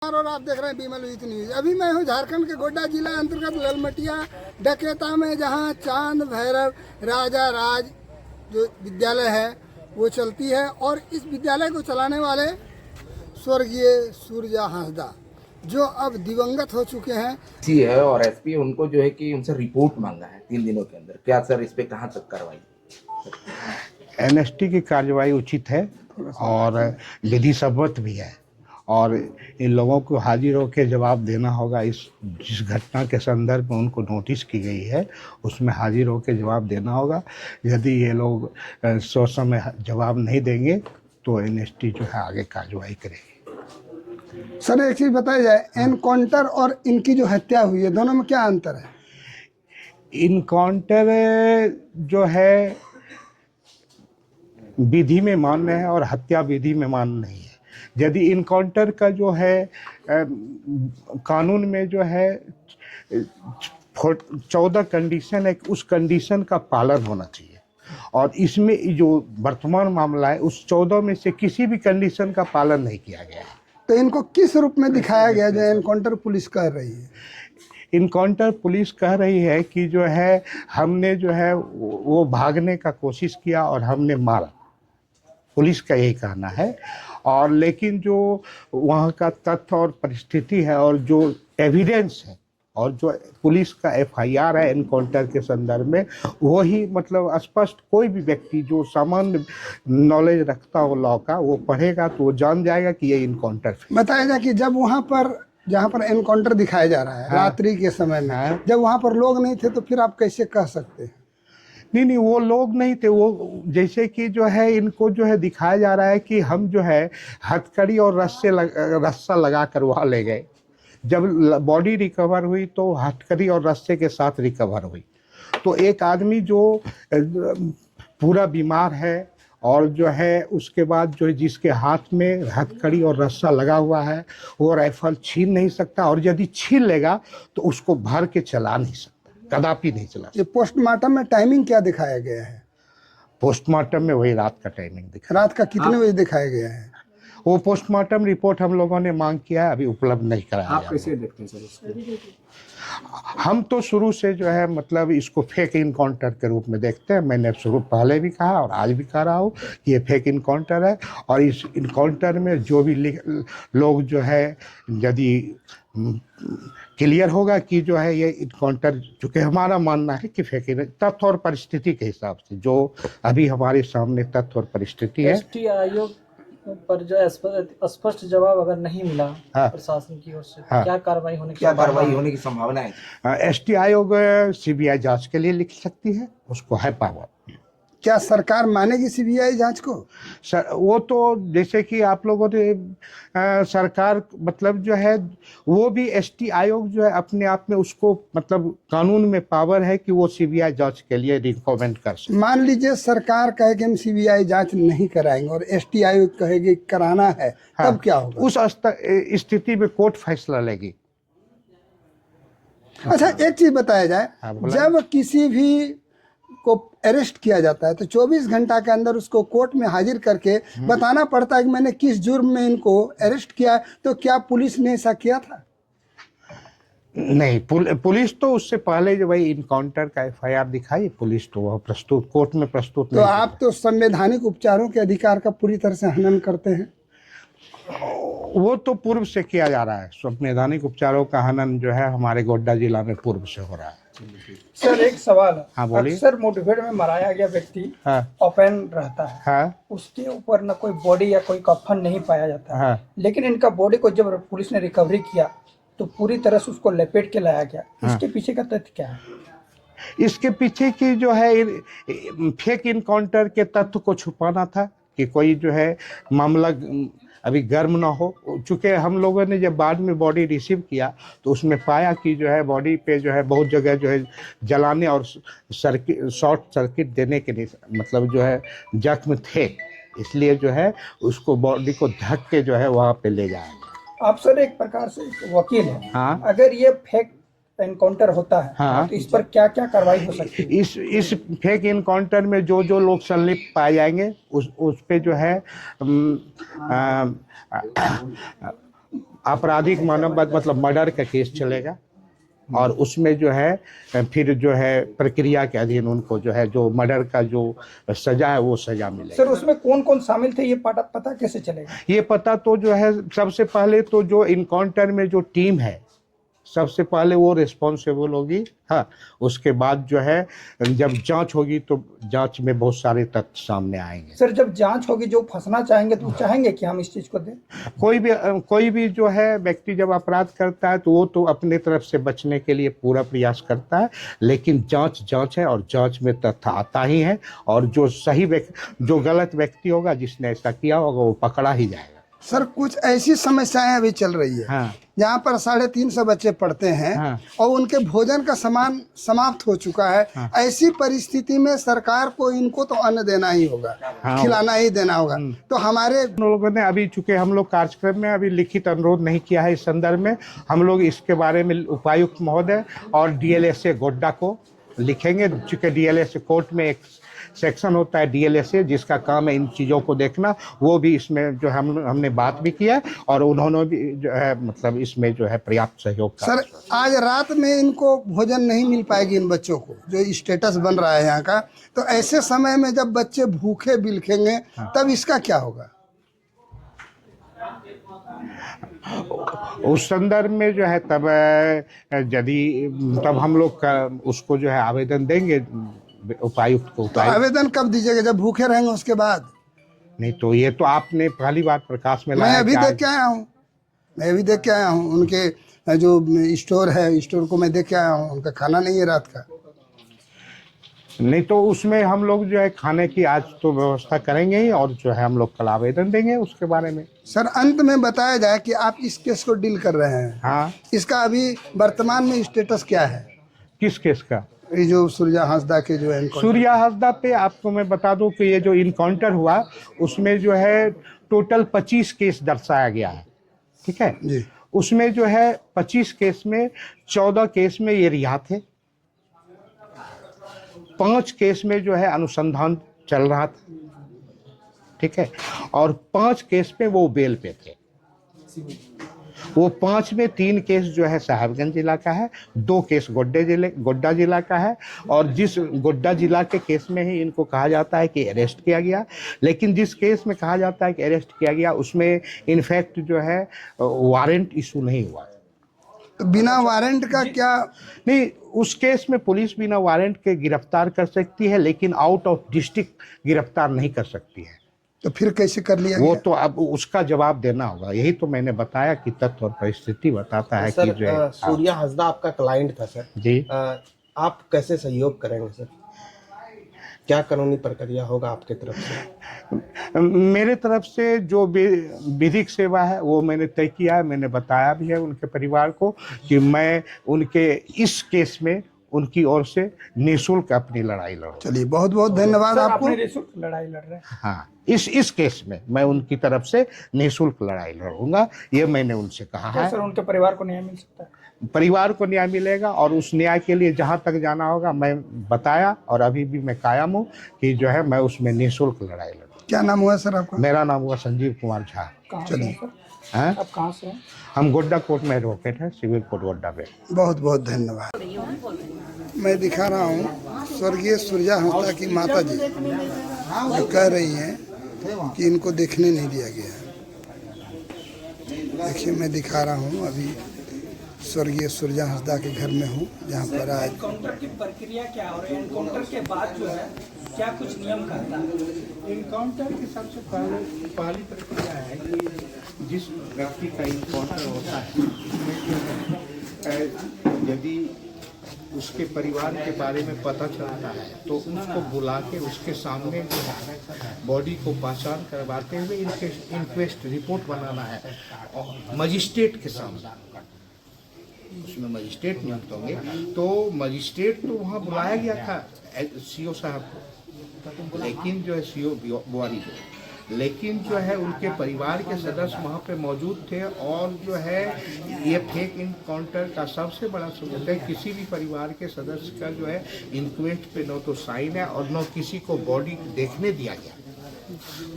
और आप देख रहे हैं बीमल यूथ न्यूज। अभी मैं हूँ झारखंड के गोड्डा जिला अंतर्गत ललमटिया डकेता में, जहाँ चांद भैरव राजा राज जो विद्यालय है वो चलती है। और इस विद्यालय को चलाने वाले स्वर्गीय सूर्या हांसदा जो अब दिवंगत हो चुके हैं सी है और एसपी उनको जो है कि उनसे रिपोर्ट मांगा है 3 दिनों के अंदर। क्या सर इस पे कहाँ तक कार्रवाई? एनएसटी की कार्रवाई उचित है और विधि सम्मत भी है और इन लोगों को हाजिर होकर जवाब देना होगा। इस जिस घटना के संदर्भ में उनको नोटिस की गई है उसमें हाजिर होकर जवाब देना होगा। यदि ये लोग सोच समय जवाब नहीं देंगे तो एनएसटी जो है आगे कार्रवाई करेगी। सर एक चीज बताया जाए, एनकाउंटर और इनकी जो हत्या हुई है दोनों में क्या अंतर है? इनकाउंटर जो है विधि में मान्य है और हत्या विधि में मान्य नहीं है। यदि इनकाउंटर का जो है कानून में जो है 14 कंडीशन है, उस कंडीशन का पालन होना चाहिए और इसमें जो वर्तमान मामला है उस 14 में से किसी भी कंडीशन का पालन नहीं किया गया है। तो इनको किस रूप में दिखाया गया जो एनकाउंटर पुलिस कर रही है? इनकाउंटर पुलिस कह रही है कि जो है हमने जो है वो भागने का कोशिश किया और हमने मारा, पुलिस का यही कहना है। और लेकिन जो वहाँ का तथ्य और परिस्थिति है और जो एविडेंस है और जो पुलिस का एफआईआर है एनकाउंटर के संदर्भ में, वही मतलब स्पष्ट कोई भी व्यक्ति जो सामान्य नॉलेज रखता हो लॉ का वो पढ़ेगा तो वो जान जाएगा कि ये इनकाउंटर। बताया जाए कि जब वहाँ पर जहाँ पर एनकाउंटर दिखाया जा रहा है रात्रि के समय में, जब वहाँ पर लोग नहीं थे तो फिर आप कैसे कह सकते हैं? नहीं वो लोग नहीं थे। वो जैसे कि जो है इनको जो है दिखाया जा रहा है कि हम जो है हथकड़ी और रस्सा लगा कर वहाँ ले गए। जब बॉडी रिकवर हुई तो हथकड़ी और रस्से के साथ रिकवर हुई। तो एक आदमी जो पूरा बीमार है और जो है उसके बाद जो है जिसके हाथ में हथकड़ी और रस्सा लगा हुआ है वो राइफल छीन नहीं सकता और यदि छीन लेगा तो उसको भर के चला नहीं सकता, कदापि नहीं चला सकता। ये पोस्टमार्टम में टाइमिंग क्या दिखाया गया है? पोस्टमार्टम में वही रात का टाइमिंग दिखा। रात का कितने बजे दिखाया गया है? वो पोस्टमार्टम रिपोर्ट हम लोगों ने मांग किया है, अभी उपलब्ध नहीं कराया। आप कैसे देखते हैं सर इसको? हम तो शुरू से जो है मतलब इसको फेक इनकाउंटर के रूप में देखते हैं। मैंने शुरू पहले भी कहा और आज भी कह रहा हूँ कि ये फेक इनकाउंटर है और इस इनकाउंटर में जो भी लोग जो है यदि क्लियर होगा कि जो है ये इनकाउंटर, चूँकि हमारा मानना है कि फेक तथ्य और परिस्थिति के हिसाब से जो अभी हमारे सामने तथ्य और परिस्थिति है। एसटी आयोग पर जो स्पष्ट जवाब अगर नहीं मिला प्रशासन की ओर से, क्या कार्रवाई होने की संभावना है? एसटी आयोग सीबीआई जांच के लिए लिख सकती है, उसको है पावर। क्या सरकार मानेगी सीबीआई जांच को? सर वो तो जैसे कि आप लोगों ने सरकार मतलब जो है वो भी एसटी आयोग जो है अपने आप में उसको मतलब कानून में पावर है कि वो सीबीआई जांच के लिए रिकमेंड कर सकते। मान लीजिए सरकार कहे कि हम सीबीआई जांच नहीं कराएंगे और एसटी आयोग कहेगी कराना है, तब क्या होगा? उस स्थिति में कोर्ट फैसला लेगी। अच्छा एक चीज बताया जाए, जब किसी भी को अरेस्ट किया जाता है तो 24 घंटा के अंदर उसको कोर्ट में हाजिर करके बताना पड़ता है कि मैंने किस जुर्म में इनको अरेस्ट किया है। तो क्या पुलिस ने ऐसा किया था? नहीं, पुलिस तो उससे पहले जो भाई इनकाउंटर का एफआईआर दिखाई, पुलिस तो वह प्रस्तुत कोर्ट में प्रस्तुत तो आप तो संवैधानिक उपचारों के अधिकार का पूरी तरह से हनन करते हैं। वो तो पूर्व से किया जा रहा है। संवैधानिक उपचारों का हनन जो है हमारे गोड्डा जिला में पूर्व से हो रहा है। सर एक सवाल है। हाँ बोलिए। अक्सर मुठभेड़ में मराया गया व्यक्ति ओपन रहता है, उसके ऊपर न कोई बॉडी या कोई कफन नहीं पाया जाता, लेकिन इनका बॉडी को जब पुलिस ने रिकवरी किया तो पूरी तरह से उसको लपेट के लाया गया। इसके पीछे का तथ्य क्या है? इसके पीछे की जो है फेक इनकाउंटर के तथ्य को छुपाना था कि कोई जो है मामला अभी गर्म ना हो। चूँकि हम लोगों ने जब बाद में बॉडी रिसीव किया तो उसमें पाया कि जो है बॉडी पे जो है बहुत जगह जो है जलाने और शॉर्ट सर्किट देने के लिए मतलब जो है जख्म थे, इसलिए जो है उसको बॉडी को ढक के जो है वहाँ पे ले जाएंगे। आप सर एक प्रकार से एक वकील है। हाँ। अगर ये फेक एनकाउंटर होता है हाँ। तो इस पर क्या क्या कार्रवाई हो सकती है? इस फेक एनकाउंटर में जो लोग संलिप्त पाए जाएंगे उस पे जो है आपराधिक मानव मतलब मर्डर का केस चलेगा और उसमें जो है फिर जो है प्रक्रिया के अधीन उनको जो है जो मर्डर का जो सजा है वो सजा मिलेगी। सर उसमें कौन कौन शामिल थे ये पता कैसे चलेगा? ये पता तो जो है सबसे पहले तो जो इनकाउंटर में जो टीम है सबसे पहले वो रिस्पॉन्सिबल होगी। हाँ, उसके बाद जो है जब जांच होगी तो जांच में बहुत सारे तथ्य सामने आएंगे। सर जब जांच होगी जो फंसना चाहेंगे तो वो चाहेंगे कि हम इस चीज को दें? कोई भी जो है व्यक्ति जब अपराध करता है तो वो तो अपने तरफ से बचने के लिए पूरा प्रयास करता है, लेकिन जांच है और जांच में तथ्य आता ही है और जो गलत व्यक्ति होगा जिसने ऐसा किया होगा वो पकड़ा ही जाएगा। सर कुछ ऐसी समस्याएं अभी चल रही है हाँ। यहाँ पर 350 बच्चे पढ़ते हैं। हाँ। और उनके भोजन का सामान समाप्त हो चुका है। हाँ। ऐसी परिस्थिति में सरकार को इनको तो अन्न देना ही होगा। हाँ। खिलाना ही देना होगा। तो हमारे लोगों ने अभी चूंकि हम लोग कार्यक्रम में अभी लिखित अनुरोध नहीं किया है इस संदर्भ में, हम लोग इसके बारे में उपायुक्त महोदय और DLSA गोड्डा को लिखेंगे। चूंकि DLSA कोर्ट में एक सेक्शन होता है DLSA जिसका काम है इन चीज़ों को देखना, वो भी इसमें जो हमने बात भी किया और उन्होंने भी जो है मतलब इसमें जो है पर्याप्त सहयोग का। सर आज रात में इनको भोजन नहीं मिल पाएगी इन बच्चों को, जो स्टेटस बन रहा है यहाँ का, तो ऐसे समय में जब बच्चे भूखे बिलखेंगे तब इसका क्या होगा? उस संदर्भ में जो है तब हम लोग उसको जो है आवेदन देंगे उपायुक्त को। तो आवेदन कब दीजिएगा? जब भूखे रहेंगे उसके बाद? नहीं तो ये तो आपने पहली बार प्रकाश में लाया। मैं अभी देख के आया हूँ उनके जो स्टोर है, स्टोर को मैं देख के आया हूँ, उनका खाना नहीं है रात का। नहीं तो उसमें हम लोग जो है खाने की आज तो व्यवस्था करेंगे ही और जो है हम लोग कल आवेदन देंगे उसके बारे में। सर अंत में बताया जाए कि आप इस केस को डील कर रहे हैं। हाँ। इसका अभी वर्तमान में स्टेटस क्या है? किस केस का? ये जो सूर्या हंसदा के जो है सूर्या हंसदा पे आपको मैं बता दूं कि ये जो इनकाउंटर हुआ उसमें जो है टोटल 25 केस दर्शाया गया है। ठीक है जी। उसमें जो है 25 केस में 14 केस में ये रिहा थे, 5 केस में जो है अनुसंधान चल रहा था। ठीक है, और 5 केस में वो बेल पे थे। वो 5 में 3 केस जो है साहिबगंज जिला का है, 2 केस गोड्डा जिला का है और जिस गोड्डा जिला के केस में ही इनको कहा जाता है कि अरेस्ट किया गया, लेकिन जिस केस में कहा जाता है कि अरेस्ट किया गया उसमें इनफैक्ट जो है वारंट इशू नहीं हुआ। तो बिना वारंट का क्या? नहीं, उस केस में पुलिस बिना वारंट के गिरफ्तार कर सकती है लेकिन आउट ऑफ डिस्ट्रिक्ट गिरफ्तार नहीं कर सकती है। तो फिर कैसे कर लिया? वो तो अब उसका जवाब देना होगा। यही तो मैंने बताया कि तथ्य और परिस्थिति बताता है कि जो है सूर्या हंसदा आपका क्लाइंट था सर जी। आप कैसे सहयोग करेंगे सर? क्या कानूनी प्रक्रिया होगा आपके तरफ से? मेरे तरफ से जो विधिक सेवा है वो मैंने तय किया है। मैंने बताया भी है उनके परिवार को कि मैं उनके इस केस में उनकी ओर से निःशुल्क अपनी लड़ाई लड़ूं। चलिए बहुत बहुत धन्यवाद आपको। निःशुल्क लड़ाई लड़ रहे हैं। हाँ, इस केस में मैं उनकी तरफ से निःशुल्क लड़ाई लड़ूंगा, ये मैंने उनसे कहा है। सर उनके परिवार को न्याय मिल सकता है? परिवार को न्याय मिलेगा और उस न्याय के लिए जहाँ तक जाना होगा मैं बताया और अभी भी मैं कायम हूँ कि जो है मैं उसमें निःशुल्क लड़ाई लड़ूँ। क्या नाम हुआ सर आपका? मेरा नाम हुआ संजीव कुमार झा। चलिए हैं? आप कहाँ से हैं? हम गोड्डा कोर्ट में एडवोकेट हैं, सिविल कोर्ट गोड्डा पे। बहुत बहुत धन्यवाद। मैं दिखा रहा हूँ स्वर्गीय सूर्या हंसदा की माता जी जो कह रही हैं कि इनको देखने नहीं दिया गया है। देखिए मैं दिखा रहा हूँ अभी स्वर्गीय सूर्या हंसदा के घर में हूँ जहाँ पर आज एनकाउंटर की प्रक्रिया क्या हो रही है? एनकाउंटर के बाद जो है क्या कुछ नियम करता है? इनकाउंटर की सबसे पहली प्रक्रिया है कि जिस व्यक्ति का इनकाउंटर होता है यदि उसके परिवार के बारे में पता चलता है तो उसको बुला के उसके सामने जो है बॉडी को पहचान करवाते हुए इंक्वेस्ट रिपोर्ट बनाना है और मजिस्ट्रेट के सामने। उसमें मजिस्ट्रेट नियुक्त होंगे तो मजिस्ट्रेट तो वहाँ बुलाया गया था CO साहब को, लेकिन जो है CO बुआरी को, लेकिन जो है उनके परिवार के सदस्य वहाँ पे मौजूद थे और जो है ये फेक इनकाउंटर का सबसे बड़ा सबूत है। किसी भी परिवार के सदस्य का जो है इंक्वेस्ट पे न तो साइन है और न किसी को बॉडी देखने दिया गया।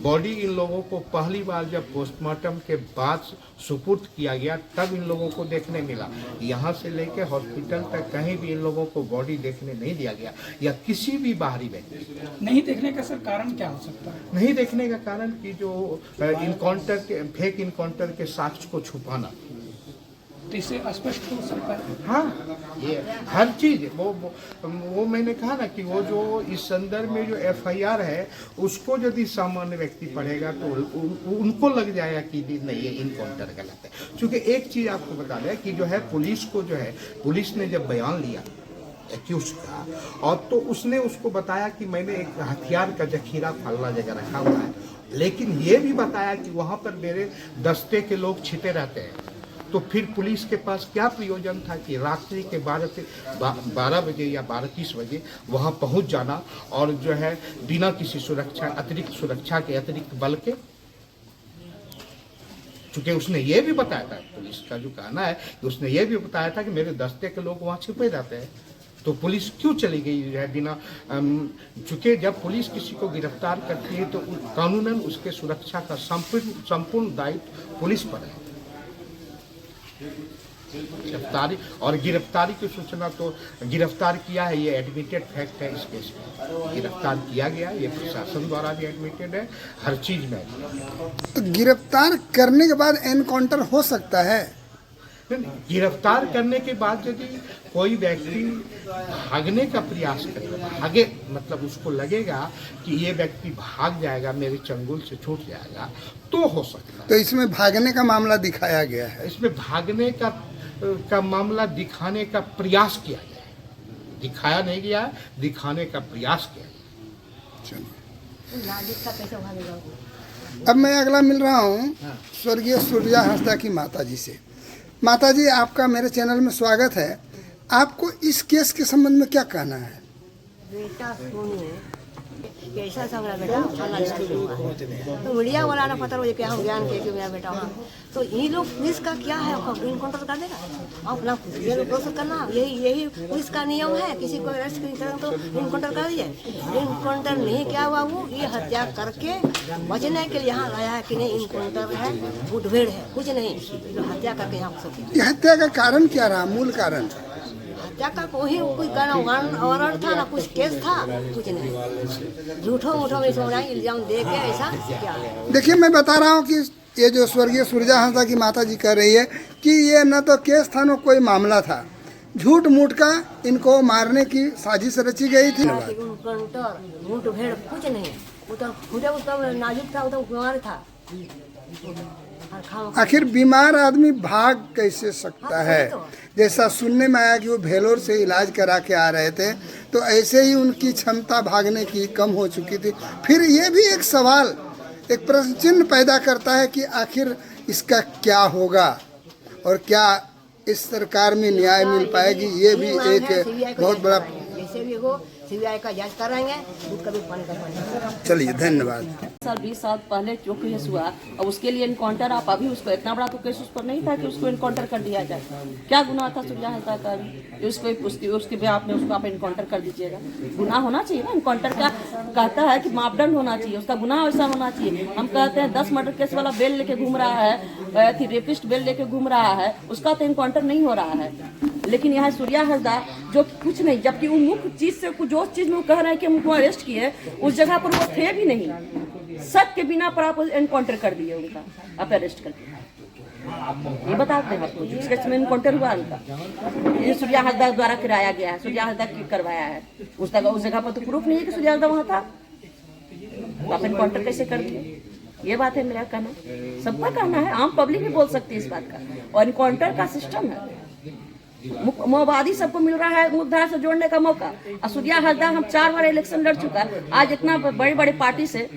बॉडी इन लोगों को पहली बार जब पोस्टमार्टम के बाद सुपुर्द किया गया तब इन लोगों को देखने मिला। यहाँ से लेके हॉस्पिटल तक कहीं भी इन लोगों को बॉडी देखने नहीं दिया गया, या किसी भी बाहरी व्यक्ति। नहीं देखने का सर कारण क्या हो सकता है? नहीं देखने का कारण कि जो इनकाउंटर के फेक इनकाउंटर के साक्ष्य को छुपाना, तो इससे स्पष्ट हो सकता है। हाँ, ये हर चीज वो मैंने कहा ना कि वो जो इस संदर्भ में जो एफआईआर है उसको यदि सामान्य व्यक्ति पढ़ेगा तो उनको लग जाएगा कि नहीं ये इनकाउंटर गलत है। क्योंकि एक चीज आपको बता दें कि जो है पुलिस को जो है, पुलिस ने जब बयान लिया एक्यूज का, और तो उसने उसको बताया कि मैंने एक हथियार का जखीरा फल्ला जगह रखा हुआ है, लेकिन ये भी बताया कि वहाँ पर मेरे दस्ते के लोग छिपे रहते हैं। तो फिर पुलिस के पास क्या प्रयोजन था कि रात्रि के 12 बजे या 12:30 बजे वहाँ पहुँच जाना और जो है बिना किसी सुरक्षा, अतिरिक्त सुरक्षा के, अतिरिक्त बल के। चूँकि उसने ये भी बताया था, पुलिस का जो कहना है कि उसने ये भी बताया था कि मेरे दस्ते के लोग वहाँ छिपे रहते हैं, तो पुलिस क्यों चली गई है बिना? चूँकि जब पुलिस किसी को गिरफ्तार करती है तो कानूनन उसके सुरक्षा का संपूर्ण दायित्व पुलिस पर है। गिरफ्तारी और गिरफ्तारी की सूचना तो गिरफ्तार किया है, ये एडमिटेड फैक्ट है। इस केस में गिरफ्तार किया गया, ये प्रशासन द्वारा भी एडमिटेड है, हर चीज में। तो गिरफ्तार करने के बाद एनकाउंटर हो सकता है? गिरफ्तार करने के बाद यदि कोई व्यक्ति भागने का प्रयास करेगा, भागे मतलब उसको लगेगा कि ये व्यक्ति भाग जाएगा, मेरे चंगुल से छूट जाएगा, तो हो सकता है। तो इसमें भागने का मामला दिखाया गया है? इसमें भागने का मामला दिखाने का प्रयास किया गया है, दिखाया नहीं गया, दिखाने का प्रयास किया गया। अब मैं अगला मिल रहा हूँ स्वर्गीय सूर्या हांसदा की माता जी से। माता जी, आपका मेरे चैनल में स्वागत है। आपको इस केस के संबंध में क्या कहना है? बेटा सुनिए, कैसा सा मेरा बेटा तो मीडिया वाला ना पता मुझे क्या हो ज्ञान के मेरा बेटा वहाँ, तो ये लोग पुलिस का क्या है, इनकाउंटर कर देगा अपना, ये लोग प्रोसेस करना, यही पुलिस का नियम है। किसी को अरेस्ट करें तो इनकाउंटर कर दिए, इनकाउंटर नहीं क्या हुआ, वो ये हत्या करके बचने के लिए यहाँ लाया है कि नहीं इनकाउंटर है, मुठभेड़ है, कुछ नहीं, हत्या करके यहाँ घुस। ये हत्या का कारण क्या रहा, मूल कारण? हत्या का कोई वारंट था ना, कुछ केस था, कुछ नहीं, झूठो मूठो में सोना इल्जाम दे के ऐसा क्या। देखिए, मैं बता रहा हूँ कि ये जो स्वर्गीय सूर्या हांसदा की माता जी कह रही है कि ये न तो केस था न कोई मामला था, झूठ मूठ का इनको मारने की साजिश रची गई थी। मुठ भेड़ कुछ नहीं, वो तो खुद उसका नाजुक था, वो तो बीमार था। आखिर बीमार आदमी भाग कैसे सकता है? जैसा सुनने में आया कि वो भेलोर से इलाज करा के आ रहे थे, तो ऐसे ही उनकी क्षमता भागने की कम हो चुकी थी। फिर ये भी एक सवाल, एक प्रश्न चिन्ह पैदा करता है कि आखिर इसका क्या होगा और क्या इस सरकार में न्याय मिल पाएगी। ये भी एक बहुत बड़ा, जैसे भी हो सीबीआई का जांच कराएंगे, कभी पानी का। चलिए, धन्यवाद। सर 20 साल पहले जो केस हुआ और उसके लिए इनकाउंटर, आप अभी उसको इतना बड़ा तो केस उस पर नहीं था कि उसको इनकाउंटर कर दिया जाए। क्या गुनाह था सूर्या हांसदा का? उसके बेआप में उसको आप इनकाउंटर कर दीजिएगा। गुनाह होना चाहिए ना, इनकाउंटर का कहता है कि मापदंड होना चाहिए, उसका गुनाह वैसा होना चाहिए। हम कहते हैं 10 मर्डर केस वाला बेल लेके घूम रहा है, रेपिस्ट बेल लेके घूम रहा है, उसका तो इनकाउंटर नहीं हो रहा है। लेकिन यहाँ सूर्या हांसदा जो कुछ नहीं, जबकि वो मुख्य चीज से जो चीज में वो कह रहे हैं कि हम उनको अरेस्ट किए, उस जगह पर वो थे भी नहीं, शक के बिना पर आप एनकाउंटर कर दिए उनका, आप अरेस्ट करके। ये बताते हैं आपको जिस केस में एनकाउंटर हुआ उनका, ये सूर्या हांसदा द्वारा कराया गया है, सूर्या हांसदा करवाया है। उस जगह पर तो प्रूफ नहीं है कि सूर्या हांसदा वहाँ था, तो आप एनकाउंटर कैसे कर दिए? ये बात है मेरा कहना, सबका कहना है, आम पब्लिक भी बोल सकती है इस बात का। और एनकाउंटर का सिस्टम है, माओवादी सबको मिल रहा है मुद्दा से जोड़ने का मौका। सूर्या हांसदा हम 4 बार इलेक्शन लड़ चुका है, आज इतना बड़ी बड़ी पार्टी से,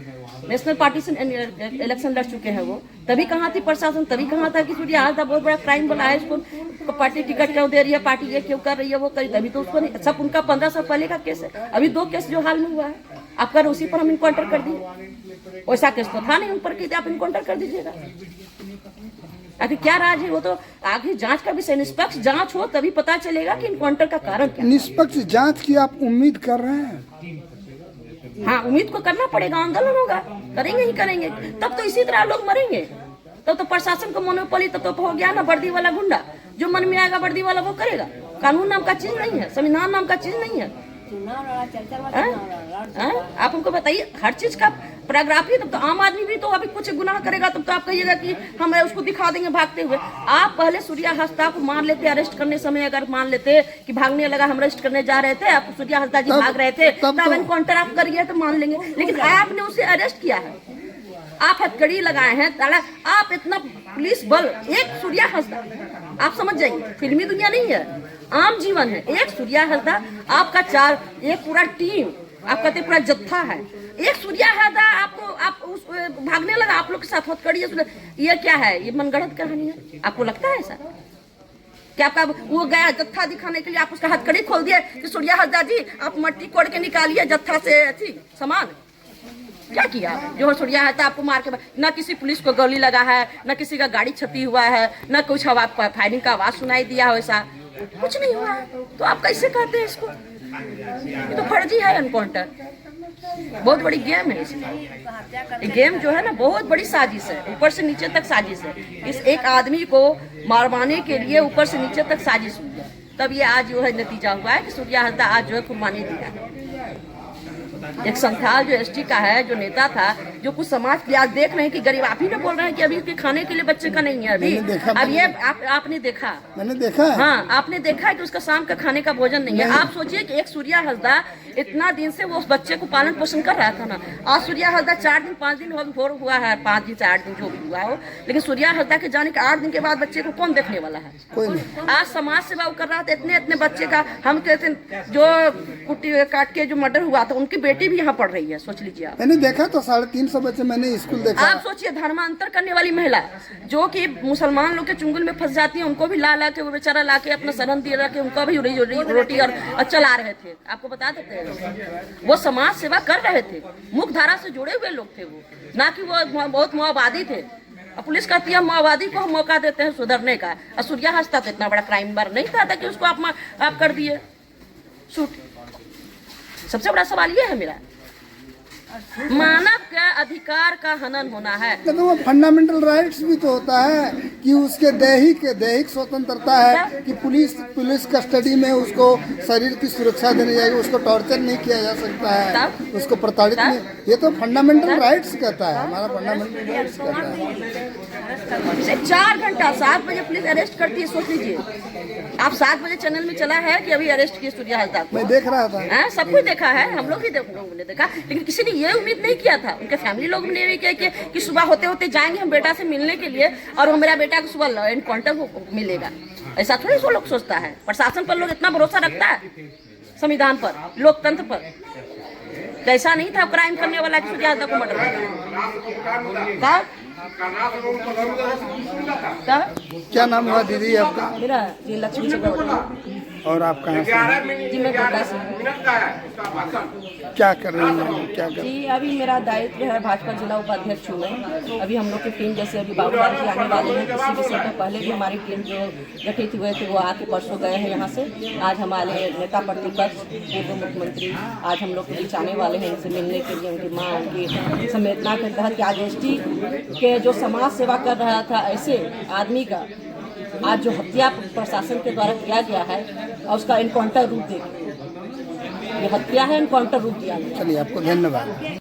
नेशनल पार्टी से इलेक्शन लड़ चुके हैं वो। तभी कहाँ थी प्रशासन, तभी कहाँ था कि सूर्या हांसदा बहुत बड़ा क्राइम बोला है, इसको पार्टी टिकट क्यों दे रही है, पार्टी ये क्यों कर रही है, वो करी, तभी तो उसको नहीं। सब उनका 15 साल पहले का केस है, अभी 2 केस जो हाल में हुआ है आप कर, उसी पर हम इनकाउंटर कर दिए। वैसा केस तो था नहीं उन पर कि आप इनकाउंटर कर दीजिएगा। आखिर क्या राज है, वो तो आगे जांच का विषय, निष्पक्ष जांच हो तभी पता चलेगा कि इनकाउंटर का कारण क्या। निष्पक्ष जांच की आप उम्मीद कर रहे हैं? हाँ, उम्मीद को करना पड़ेगा, आंदोलन होगा। करेंगे ही करेंगे। तब तो इसी तरह लोग मरेंगे। तब तो प्रशासन को मोनोपोली तब तो हो गया ना, वर्दी वाला गुंडा जो मन में आएगा वर्दी वाला वो करेगा। कानून नाम का चीज नहीं है, संविधान नाम का चीज नहीं है। आप हमको बताइए, हर चीज का पैराग्राफ है। तब तो आम आदमी भी तो अभी कुछ गुनाह करेगा तब तो आप कहिएगा कि हम उसको दिखा देंगे भागते हुए। आप पहले सूर्या हंसदा को मान लेते, अरेस्ट करने समय अगर मान लेते कि भागने लगा, हम अरेस्ट करने जा रहे थे, आप सूर्या हंसदा जी भाग रहे थे, तब एनकाउंटर आप करिए तो मान लेंगे। लेकिन आपने उसे अरेस्ट किया है, आप हथकड़ी लगाए हैं, ताला आप इतना पुलिस बल, एक सूर्या हंसदा, आप समझ जाइए फिल्मी दुनिया नहीं है, आम जीवन है। एक सूर्या हंसदा आपका चार, एक पूरा टीम आपका तो पूरा जत्था है। एक सूर्या हंसदा आपको आप उस भागने लगा, आप लोग के साथ हथकड़ी है। ये क्या है? ये मनगढ़ंत कहानी है। आपको लगता है ऐसा क्या? आपका वो गया जत्था दिखाने के लिए, आप उसका हथकड़ी खोल दिया कि सूर्या हंसदा जी आप मट्टी कोड़ के निकालिए जत्था से थी सामान। क्या किया? जो सूर्या हंसदा आपको मार के, ना किसी पुलिस को गोली लगा है, ना किसी का गाड़ी क्षति हुआ है, ना कुछ हवा फायरिंग का आवाज सुनाई दिया हो, ऐसा कुछ नहीं हुआ है। तो आप कैसे कहते हैं इसको? ये तो फर्जी है एनकाउंटर। बहुत बड़ी गेम है इसमें। गेम जो है ना बहुत बड़ी साजिश है, ऊपर से नीचे तक साजिश है। इस एक आदमी को मारवाने के लिए ऊपर से नीचे तक साजिश हुई है। तब ये आज जो है नतीजा हुआ है कि सूर्या हंसदा आज जो है कुर्बानी दिया। एक संथाल जो एसटी का है, जो नेता था, जो कुछ समाज के आज देख रहे हैं कि गरीब, आप ही ने बोल रहे हैं कि अभी के खाने के लिए बच्चे का नहीं है अभी। अब ये आपने देखा, मैंने देखा, हाँ आपने देखा है कि उसका शाम का खाने का भोजन नहीं है। आप सोचिए कि एक सूर्या हंसदा इतना दिन से वो उस बच्चे को पालन पोषण कर रहा था ना। आज सूर्या हंसदा 4 दिन 5 दिन हुआ है, 5 दिन से 8 दिन जो भी हुआ हो, लेकिन सूर्या हंसदा के जाने के 8 दिन के बाद बच्चे को कौन देखने वाला है? कोई नहीं। आज समाज सेवा कर रहा था, इतने बच्चे का, हम कहते जो कुट्टी काट के जो मर्डर हुआ था, उनकी बेटी भी यहाँ पढ़ रही है। सोच लीजिए आप। मैंने देखा तो 350 बच्चे मैंने स्कूल देखा। आप सोचिए धर्मांतर करने वाली महिला जो कि मुसलमान लोग के चुंगल में फंस जाती है, उनको भी ला के वो बेचारा ला के अपना शरण दिए रखे, उनको भी रोटी और चला रहे थे। आपको बता देते हैं वो समाज सेवा कर रहे थे, मुख्य धारा से जुड़े हुए लोग थे वो, ना कि वो बहुत माओवादी थे। और पुलिस कहती है माओवादी को हम मौका देते हैं सुधरने का। और सूर्या हंसदा तो इतना बड़ा क्राइम बार नहीं था कि उसको आप कर दिए शूट। सबसे बड़ा सवाल ये है मेरा, मानव का अधिकार का हनन होना है। तो वो फंडामेंटल राइट्स भी तो होता है कि उसके दैहिक स्वतंत्रता है कि पुलिस कस्टडी में उसको शरीर की सुरक्षा देनी जाएगी, उसको टॉर्चर नहीं किया जा सकता है, उसको प्रताड़ित नहीं। ये तो फंडामेंटल राइट्स कहता है, हमारा फंडामेंटल राइट्स कहता है। सिर्फ 4 घंटा 7 बजे पुलिस अरेस्ट करती है। सोच लीजिए आप, 7 बजे चैनल में चला है कि अभी अरेस्ट किया सूर्या हंसदा को। मैं देख रहा था, सब कुछ देखा है, हम लोग भी ने देखा, लेकिन किसी ने ये उम्मीद नहीं किया था, उनके फैमिली लोग ने नहीं किया कि सुबह होते होते जाएंगे हम बेटा से मिलने के लिए और मेरा बेटा को सुबह एनकाउंटर मिलेगा। ऐसा थोड़ी सो लोग सोचता है। प्रशासन पर लोग इतना भरोसा रखता है, संविधान पर, लोकतंत्र पर। ऐसा नहीं था क्राइम करने वाला कि सूर्या हंसदा को मर्डर किया। क्या नाम हुआ दीदी आपका? मेरा जी लक्ष्मी चक्रवर्ती। और आप कहाँ से? जी मैं कोटा से। क्या कर रही हैं? क्या कर? जी अभी मेरा दायित्व है भाजपा जिला उपाध्यक्ष हूँ मैं। अभी हम लोग की टीम जैसे अभी बाबूलाल जी आने वाले हैं, किसी विषय पर पहले भी हमारी टीम जो गठित हुए थे वो आके परसों गए हैं यहाँ से। आज हमारे नेता प्रतिपक्ष पूर्व मुख्यमंत्री आज हम लोग के बीच आने वाले हैं, इनसे मिलने के लिए, उनकी माँ उनकी संवेदना के तहत कि आज एसटी के जो समाज सेवा कर रहा था ऐसे आदमी का आज जो हत्या प्रशासन के द्वारा किया गया है और उसका एनकाउंटर रूप दे, ये हत्या है, एनकाउंटर रूप दिया गया। चलिए आपको धन्यवाद।